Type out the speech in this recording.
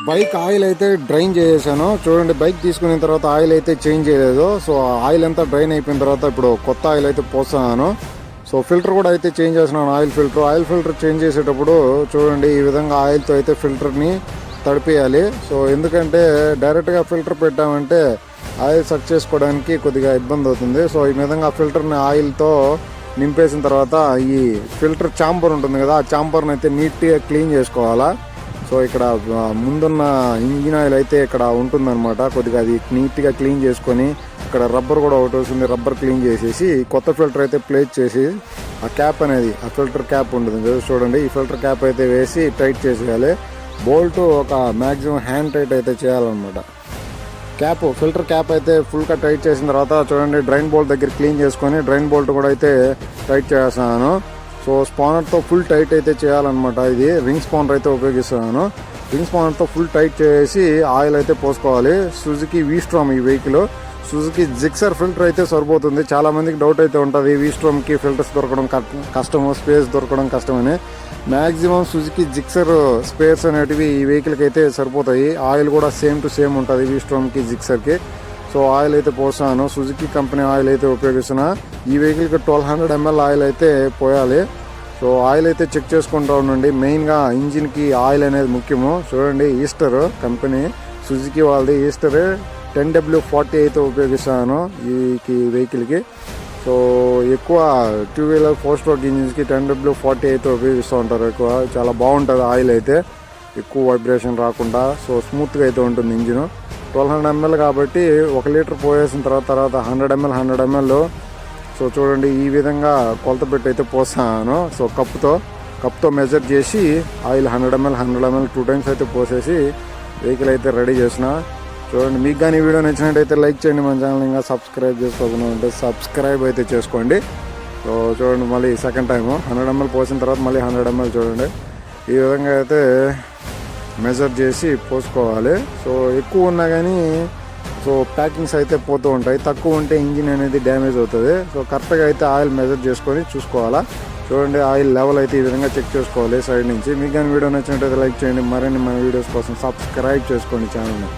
Bike oil అయితే drain చేసేసాను చూడండి. బైక్ తీసుకున్న తర్వాత ఆయిల్ అయితే చేంజ్ చేయలేదు. సో ఆయిల్ అంతా డ్రైన్ అయిపోయిన తర్వాత ఇప్పుడు కొత్త ఆయిల్ అయితే పోస్తున్నాను. సో ఫిల్టర్ కూడా అయితే చేంజ్ చేస్తున్నాను. ఆయిల్ ఫిల్టర్ చేంజ్ చేసేటప్పుడు చూడండి ఈ విధంగా ఆయిల్తో అయితే ఫిల్టర్ని తడిపేయాలి. సో ఎందుకంటే డైరెక్ట్గా ఫిల్టర్ పెట్టామంటే ఆయిల్ సక్ చేసుకోవడానికి కొద్దిగా ఇబ్బంది అవుతుంది. సో ఈ విధంగా ఫిల్టర్ని ఆయిల్తో నింపేసిన తర్వాత ఈ ఫిల్టర్ ఛాంబర్ ఉంటుంది కదా, ఆ ఛాంబర్ని అయితే నీట్గా క్లీన్ చేసుకోవాలా. సో ఇక్కడ ముందున్న ఇంజిన్ ఆయిల్ అయితే ఇక్కడ ఉంటుందన్నమాట. కొద్దిగా అది నీట్గా క్లీన్ చేసుకొని ఇక్కడ రబ్బర్ కూడా ఒకటి వస్తుంది, రబ్బర్ క్లీన్ చేసేసి కొత్త ఫిల్టర్ అయితే ప్లేస్ చేసి ఆ క్యాప్ అనేది ఆ ఫిల్టర్ క్యాప్ ఉంటుంది చూడండి, ఈ ఫిల్టర్ క్యాప్ అయితే వేసి టైట్ చేసేయాలి. బోల్ట్ ఒక మ్యాక్సిమం హ్యాండ్ టైట్ అయితే చేయాలన్నమాట. ఫిల్టర్ క్యాప్ అయితే ఫుల్గా టైట్ చేసిన తర్వాత చూడండి డ్రైన్ బోల్ట్ దగ్గర క్లీన్ చేసుకొని డ్రైన్ బోల్ట్ కూడా అయితే టైట్ చేస్తున్నాను. సో స్పానర్తో ఫుల్ టైట్ అయితే చేయాలన్నమాట. ఇది రింగ్ స్పానర్ అయితే ఉపయోగిస్తున్నాను. రింగ్ స్పానర్తో ఫుల్ టైట్ చేసి ఆయిల్ అయితే పోసుకోవాలి. సుజుకి వీస్ట్రామ్ ఈ వెహికల్. సుజుకి జిక్సర్ ఫిల్టర్ అయితే సరిపోతుంది. చాలా మందికి డౌట్ అయితే ఉంటుంది వీస్ట్రామ్కి ఫిల్టర్స్ దొరకడం కష్టము, స్పేస్ దొరకడం కష్టమని. మ్యాక్సిమం సుజుకి జిక్సర్ స్పేర్స్ అనేటివి ఈ వెహికల్కి అయితే సరిపోతాయి. ఆయిల్ కూడా సేమ్ టు సేమ్ ఉంటుంది వీస్ట్రామ్కి జిక్సర్కి. సో ఆయిల్ అయితే పోసాను. సుజుకి కంపెనీ ఆయిల్ అయితే ఉపయోగిస్తున్నా. ఈ వెహికల్కి 1200 ml ఆయిల్ అయితే పోయాలి. సో ఆయిల్ అయితే చెక్ చేసుకుంటూ ఉండండి. మెయిన్గా ఇంజిన్కి ఆయిల్ అనేది ముఖ్యము. చూడండి ఈస్టర్ కంపెనీ సుజుకి వాళ్ళది ఈస్టర్ 10W40 అయితే ఉపయోగిస్తాను ఈ వెహికల్కి. సో ఎక్కువ 2 వీలర్ 4 స్ట్రోక్ ఇంజిన్స్కి 10W40 అయితే ఉపయోగిస్తూ ఉంటారు ఎక్కువ. చాలా బాగుంటుంది ఆయిల్ అయితే, ఎక్కువ వైబ్రేషన్ రాకుండా. సో స్మూత్గా అయితే ఉంటుంది ఇంజిన్. 1200 ml కాబట్టి 1 లీటర్ పోసేసిన తర్వాత 100 ml. సో చూడండి ఈ విధంగా కొలత పెట్టి అయితే పోస్తాను. సో కప్తో మెజర్ చేసి ఆయిల్ 100 ml 2 టైమ్స్ అయితే పోసేసి వెహికల్ అయితే రెడీ చేసిన. చూడండి మీకు కానీ ఈ వీడియో నచ్చినట్టయితే లైక్ చేయండి. మన ఛానల్ ఇంకా సబ్స్క్రైబ్ చేసుకోకుండా ఉంటే సబ్స్క్రైబ్ అయితే చేసుకోండి. సో చూడండి మళ్ళీ సెకండ్ టైము 100 ml పోసిన తర్వాత మళ్ళీ 100 ml చూడండి ఈ విధంగా అయితే మెజర్ చేసి పోసుకోవాలి. సో ఎక్కువ ఉన్నా కానీ సో ప్యాకింగ్స్ అయితే పోతూ ఉంటాయి, తక్కువ ఉంటే ఇంజిన్ అనేది డ్యామేజ్ అవుతుంది. సో కరెక్ట్గా అయితే ఆయిల్ మెజర్ చేసుకొని చూసుకోవాలా. చూడండి ఆయిల్ లెవెల్ అయితే ఈ విధంగా చెక్ చేసుకోవాలి సైడ్ నుంచి. మీకు కానీ వీడియో నచ్చినట్టయితే లైక్ చేయండి. మరిన్ని మన వీడియోస్ కోసం సబ్స్క్రైబ్ చేసుకోండి ఛానల్ని.